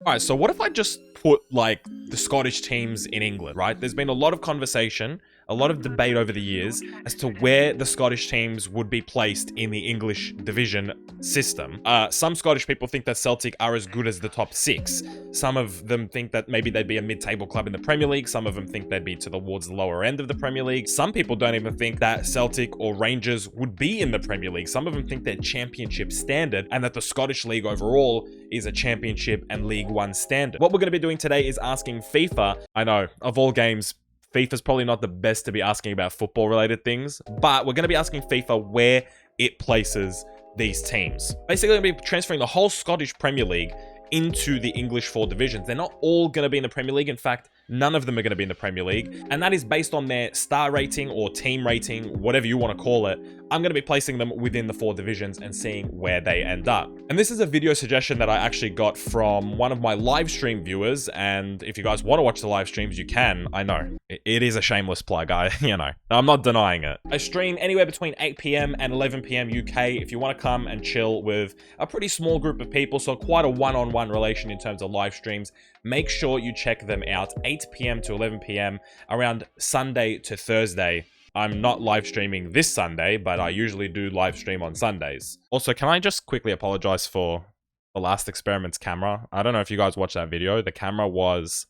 All right, so what if I just put, like, the Scottish teams in England, right? There's been a lot of conversation, a lot of debate over the years as to where the Scottish teams would be placed in the English division system. Some Scottish people think that Celtic are as good as the top six. Some of them think that maybe they'd be a mid-table club in the Premier League. Some of them think they'd be towards the lower end of the Premier League. Some people don't even think that Celtic or Rangers would be in the Premier League. Some of them think they're Championship standard and that the Scottish League overall is a Championship and League One standard. What we're going to be doing today is asking FIFA. I know, of all games, FIFA's probably not the best to be asking about football related things, but we're going to be asking FIFA where it places these teams. Basically, we're going to be transferring the whole Scottish Premier League into the English four divisions. They're not all going to be in the Premier League. In fact, none of them are going to be in the Premier League. And that is based on their star rating or team rating, whatever you want to call it. I'm going to be placing them within the four divisions and seeing where they end up. And this is a video suggestion that I actually got from one of my live stream viewers. And if you guys want to watch the live streams, you can. I know. It is a shameless plug, you know. I'm not denying it. I stream anywhere between 8 PM and 11 PM UK. If you want to come and chill with a pretty small group of people, so quite a one-on-one relation in terms of live streams, make sure you check them out 8 PM to 11 PM around Sunday to Thursday. I'm not live streaming this Sunday, but I usually do live stream on Sundays. Also, can I just quickly apologize for the last experiment's camera? I don't know if you guys watched that video. The camera was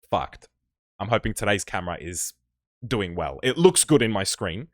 fucked. I'm hoping today's camera is doing well. It looks good in my screen,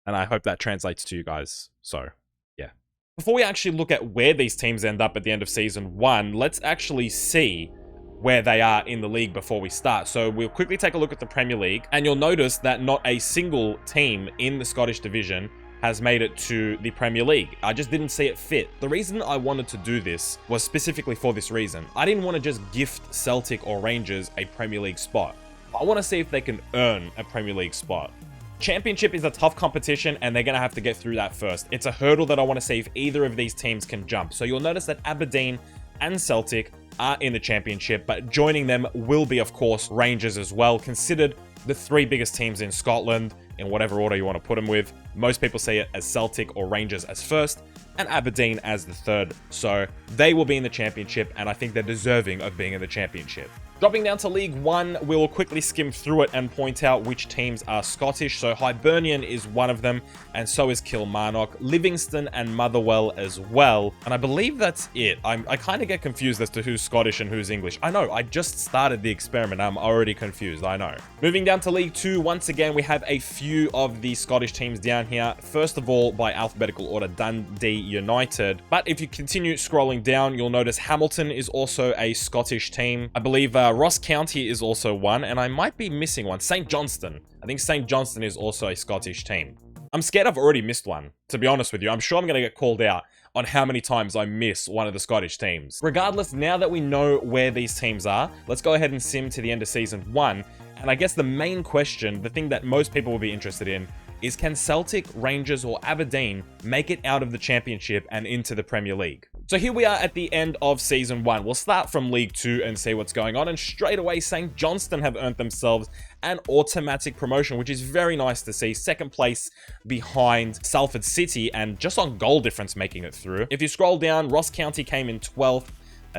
and I hope that translates to you guys. So, yeah. Before we actually look at where these teams end up at the end of Season 1, let's actually see where they are in the league before we start. So we'll quickly take a look at the Premier League, and you'll notice that not a single team in the Scottish division has made it to the Premier League. I just didn't see it fit. The reason I wanted to do this was specifically for this reason. I didn't want to just gift Celtic or Rangers a Premier League spot. I want to see if they can earn a Premier League spot. Championship is a tough competition, and they're going to have to get through that first. It's a hurdle that I want to see if either of these teams can jump. So you'll notice that Aberdeen and Celtic are in the Championship, but joining them will be, of course, Rangers as well, considered the three biggest teams in Scotland, in whatever order you want to put them with. Most people see it as Celtic or Rangers as first, and Aberdeen as the third. So they will be in the Championship, and I think they're deserving of being in the Championship. Dropping down to League One, we'll quickly skim through it and point out which teams are Scottish. So Hibernian is one of them, and so is Kilmarnock, Livingston and Motherwell as well. And I believe that's it. I kind of get confused as to who's Scottish and who's English. I know, I just started the experiment. I'm already confused, I know. Moving down to League Two, once again, we have a few of the Scottish teams down here. First of all, by alphabetical order, Dundee United. But if you continue scrolling down, you'll notice Hamilton is also a Scottish team. I believe Ross County is also one, and I might be missing one. St. Johnstone. I think St. Johnstone is also a Scottish team. I'm scared I've already missed one, to be honest with you. I'm sure I'm going to get called out on how many times I miss one of the Scottish teams. Regardless, now that we know where these teams are, let's go ahead and sim to the end of Season 1. And I guess the main question, the thing that most people will be interested in, is can Celtic, Rangers, or Aberdeen make it out of the Championship and into the Premier League? So here we are at the end of Season 1. We'll start from League 2 and see what's going on. And straight away, St. Johnstone have earned themselves an automatic promotion, which is very nice to see. Second place behind Salford City, and just on goal difference making it through. If you scroll down, Ross County came in 12th,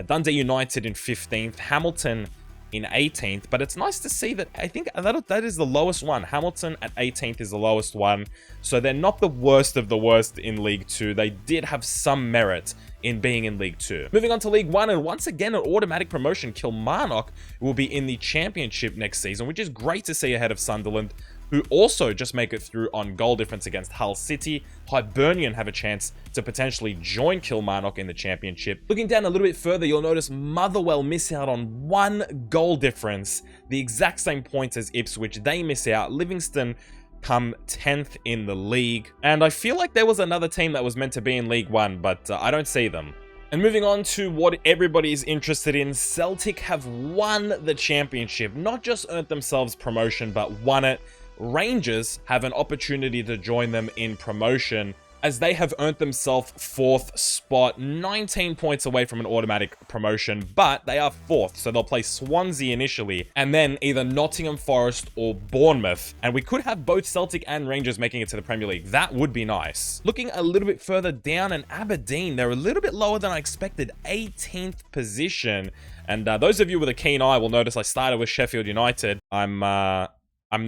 Dundee United in 15th, Hamilton in 18th, but it's nice to see that I think that is the lowest one. Hamilton at 18th is the lowest one, so they're not the worst of the worst in League 2. They did have some merit in being in League 2. Moving on to League 1, and once again, an automatic promotion. Kilmarnock will be in the Championship next season, which is great to see ahead of Sunderland, who also just make it through on goal difference against Hull City. Hibernian have a chance to potentially join Kilmarnock in the Championship. Looking down a little bit further, you'll notice Motherwell miss out on one goal difference, the exact same points as Ipswich. They miss out. Livingston come 10th in the league. And I feel like there was another team that was meant to be in League 1, but I don't see them. And moving on to what everybody is interested in, Celtic have won the Championship. Not just earned themselves promotion, but won it. Rangers have an opportunity to join them in promotion as they have earned themselves 4th spot, 19 points away from an automatic promotion, but they are 4th, so they'll play Swansea initially, and then either Nottingham Forest or Bournemouth, and we could have both Celtic and Rangers making it to the Premier League. That would be nice. Looking a little bit further down, and Aberdeen, they're a little bit lower than I expected, 18th position, and those of you with a keen eye will notice I started with Sheffield United. I'm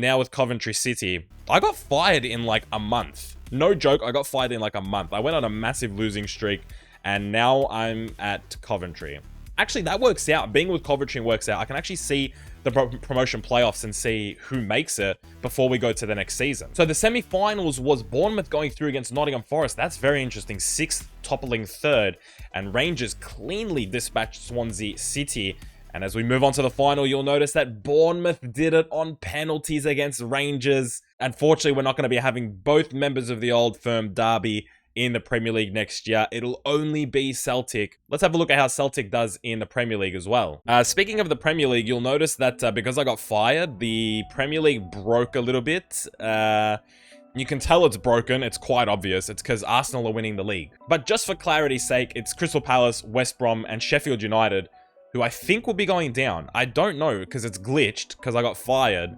now with Coventry City. I got fired in like a month. No joke, I got fired in like a month. I went on a massive losing streak, and now I'm at Coventry. Actually, that works out. Being with Coventry works out. I can actually see the promotion playoffs and see who makes it before we go to the next season. So the semi-finals was Bournemouth going through against Nottingham Forest. That's very interesting. 6th toppling 3rd, and Rangers cleanly dispatched Swansea City. And as we move on to the final, you'll notice that Bournemouth did it on penalties against Rangers. Unfortunately, we're not going to be having both members of the old firm derby in the Premier League next year. It'll only be Celtic. Let's have a look at how Celtic does in the Premier League as well. Speaking of the Premier League, you'll notice that because I got fired, the Premier League broke a little bit. You can tell it's broken. It's quite obvious. It's because Arsenal are winning the league. But just for clarity's sake, it's Crystal Palace, West Brom, and Sheffield United, who I think will be going down. I don't know because it's glitched because I got fired.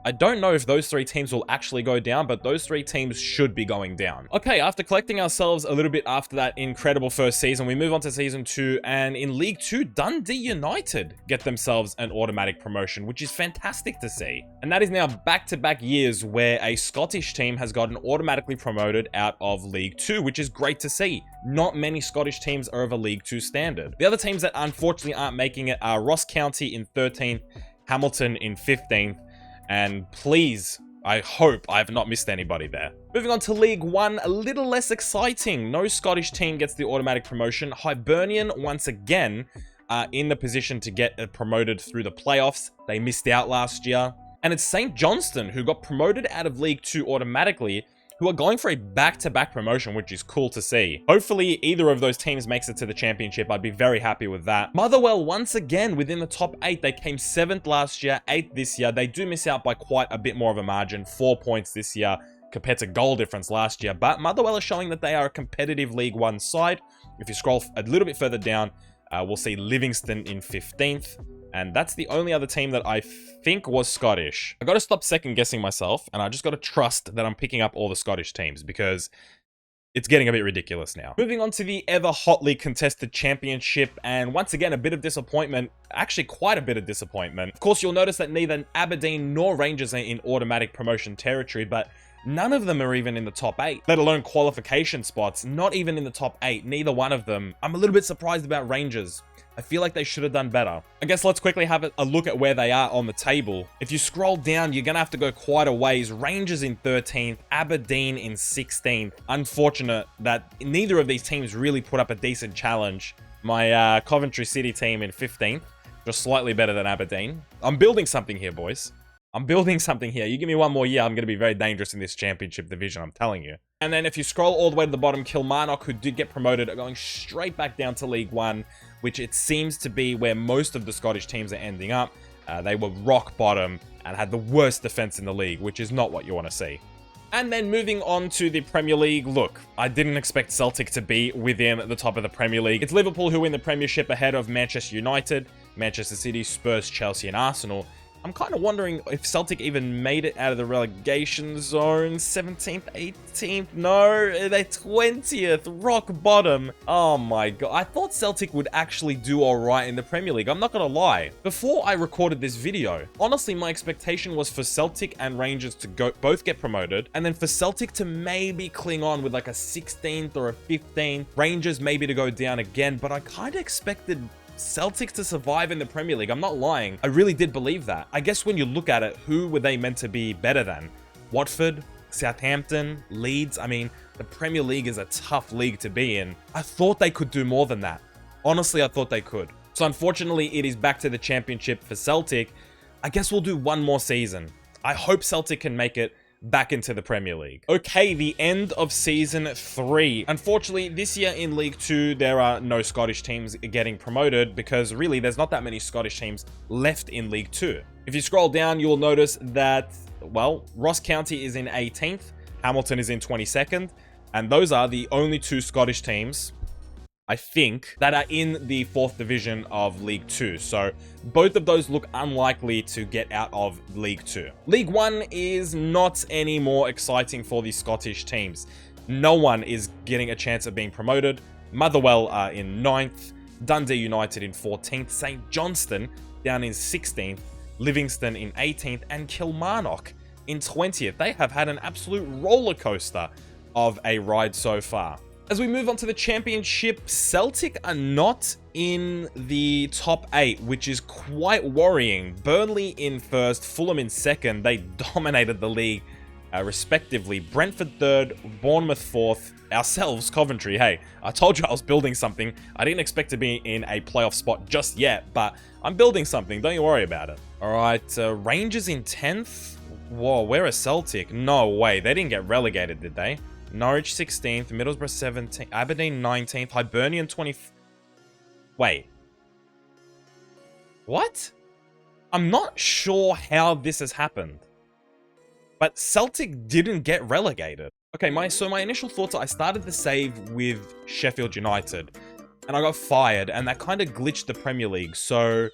I don't know if those 3 teams will actually go down, but those 3 teams should be going down. Okay, after collecting ourselves a little bit after that incredible first season, we move on to season 2, and in League 2, Dundee United get themselves an automatic promotion, which is fantastic to see. And that is now back-to-back years where a Scottish team has gotten automatically promoted out of League 2, which is great to see. Not many Scottish teams are of a League 2 standard. The other teams that unfortunately aren't making it are Ross County in 13th, Hamilton in 15th, and please, I hope I have not missed anybody there. Moving on to League 1, a little less exciting. No Scottish team gets the automatic promotion. Hibernian, once again, are in the position to get promoted through the playoffs. They missed out last year. And it's St. Johnstone, who got promoted out of League 2 automatically, who are going for a back-to-back promotion, which is cool to see. Hopefully, either of those teams makes it to the championship. I'd be very happy with that. Motherwell, once again, within the top 8. They came 7th last year, 8th this year. They do miss out by quite a bit more of a margin, 4 points this year compared to goal difference last year. But Motherwell are showing that they are a competitive League 1 side. If you scroll a little bit further down, we'll see Livingston in 15th. And that's the only other team that I think was Scottish. I gotta stop second guessing myself, and I just gotta trust that I'm picking up all the Scottish teams because it's getting a bit ridiculous now. Moving on to the ever hotly contested championship, and once again, a bit of disappointment. Actually, quite a bit of disappointment. Of course, you'll notice that neither Aberdeen nor Rangers are in automatic promotion territory, but none of them are even in the top 8, let alone qualification spots. Not even in the top 8, neither one of them. I'm a little bit surprised about Rangers. I feel like they should have done better. I guess let's quickly have a look at where they are on the table. If you scroll down, you're going to have to go quite a ways. Rangers in 13th, Aberdeen in 16th. Unfortunate that neither of these teams really put up a decent challenge. My Coventry City team in 15th, just slightly better than Aberdeen. I'm building something here, boys. I'm building something here. You give me one more year, I'm going to be very dangerous in this championship division, I'm telling you. And then if you scroll all the way to the bottom, Kilmarnock, who did get promoted, are going straight back down to League 1, which it seems to be where most of the Scottish teams are ending up. They were rock bottom and had the worst defense in the league, which is not what you want to see. And then moving on to the Premier League, look, I didn't expect Celtic to be within the top of the Premier League. It's Liverpool who win the Premiership ahead of Manchester United, Manchester City, Spurs, Chelsea, and Arsenal. I'm kind of wondering if Celtic even made it out of the relegation zone. 17th, 18th, no, they're 20th, rock bottom. Oh my god, I thought Celtic would actually do alright in the Premier League, I'm not gonna lie. Before I recorded this video, honestly, my expectation was for Celtic and Rangers to both get promoted, and then for Celtic to maybe cling on with like a 16th or a 15th, Rangers maybe to go down again, but I kind of expected Celtics to survive in the Premier League. I'm not lying. I really did believe that. I guess when you look at it, who were they meant to be better than? Watford? Southampton? Leeds? I mean, the Premier League is a tough league to be in. I thought they could do more than that. Honestly, I thought they could. So unfortunately, it is back to the championship for Celtic. I guess we'll do one more season. I hope Celtic can make it back into the Premier League. Okay, the end of Season 3. Unfortunately, this year in League 2, there are no Scottish teams getting promoted because really, there's not that many Scottish teams left in League 2. If you scroll down, you'll notice that, well, Ross County is in 18th, Hamilton is in 22nd, And those are the only two Scottish teams, I think, that are in the 4th division of League 2. So both of those look unlikely to get out of League 2. League 1 is not any more exciting for the Scottish teams. No one is getting a chance of being promoted. Motherwell are in 9th, Dundee United in 14th, St Johnstone down in 16th, Livingston in 18th, and Kilmarnock in 20th. They have had an absolute roller coaster of a ride so far. As we move on to the Championship, Celtic are not in the top 8, which is quite worrying. Burnley in 1st, Fulham in 2nd. They dominated the league respectively. Brentford 3rd, Bournemouth 4th, ourselves, Coventry. Hey, I told you I was building something. I didn't expect to be in a playoff spot just yet, but I'm building something. Don't you worry about it. All right, Rangers in 10th. Whoa, where are Celtic? No way. They didn't get relegated, did they? Norwich 16th, Middlesbrough 17th, Aberdeen 19th, Hibernian 20th. Wait. What? I'm not sure how this has happened. But Celtic didn't get relegated. Okay, my initial thoughts are I started the save with Sheffield United, and I got fired, and that kind of glitched the Premier League. So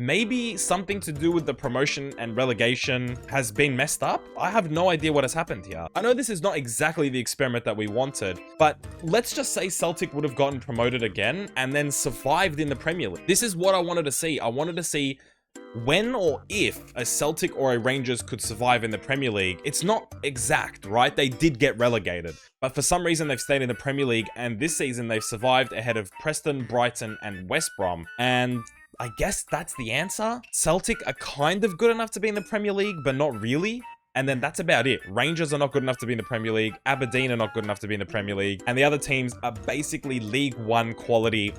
maybe something to do with the promotion and relegation has been messed up? I have no idea what has happened here. I know this is not exactly the experiment that we wanted, but let's just say Celtic would have gotten promoted again and then survived in the Premier League. This is what I wanted to see. I wanted to see when or if a Celtic or a Rangers could survive in the Premier League. It's not exact, right? They did get relegated, but for some reason they've stayed in the Premier League, and this season they've survived ahead of Preston, Brighton, and West Brom. And I guess that's the answer. Celtic are kind of good enough to be in the Premier League, but not really. And then that's about it. Rangers are not good enough to be in the Premier League. Aberdeen are not good enough to be in the Premier League. And the other teams are basically League 1 quality.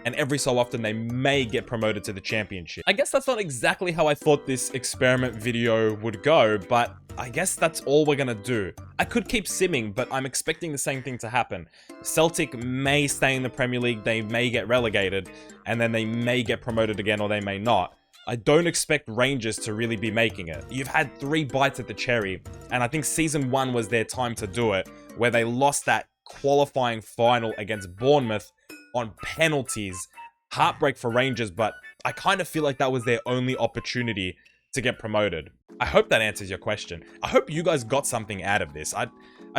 And every so often they may get promoted to the Championship. I guess that's not exactly how I thought this experiment video would go, but I guess that's all we're gonna do. I could keep simming, but I'm expecting the same thing to happen. Celtic may stay in the Premier League, they may get relegated, and then they may get promoted again, or they may not. I don't expect Rangers to really be making it. You've had 3 bites at the cherry, and I think Season 1 was their time to do it, where they lost that qualifying final against Bournemouth on penalties. Heartbreak for Rangers, but I kind of feel like that was their only opportunity to get promoted. I hope that answers your question. I hope you guys got something out of this. I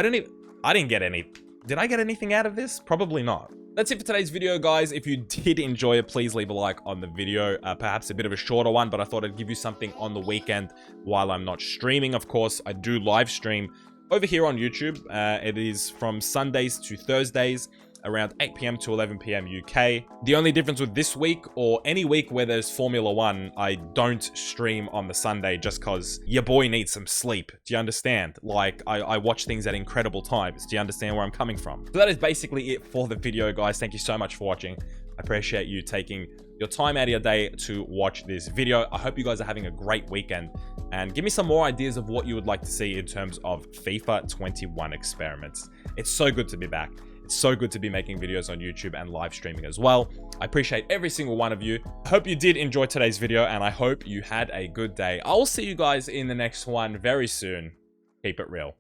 didn't get any. Did I get anything out of this? Probably not. That's it for today's video, guys. If you did enjoy it, please leave a like on the video. Perhaps a bit of a shorter one, but I thought I'd give you something on the weekend while I'm not streaming. Of course, I do live stream over here on YouTube. It is from Sundays to Thursdays, around 8 p.m. to 11 p.m. UK. The only difference with this week, or any week where there's Formula 1, I don't stream on the Sunday just because your boy needs some sleep. Do you understand? Like, I watch things at incredible times. Do you understand where I'm coming from? So that is basically it for the video, guys. Thank you so much for watching. I appreciate you taking your time out of your day to watch this video. I hope you guys are having a great weekend, and give me some more ideas of what you would like to see in terms of FIFA 21 experiments. It's so good to be back. It's so good to be making videos on YouTube and live streaming as well. I appreciate every single one of you. I hope you did enjoy today's video, and I hope you had a good day. I'll see you guys in the next one very soon. Keep it real.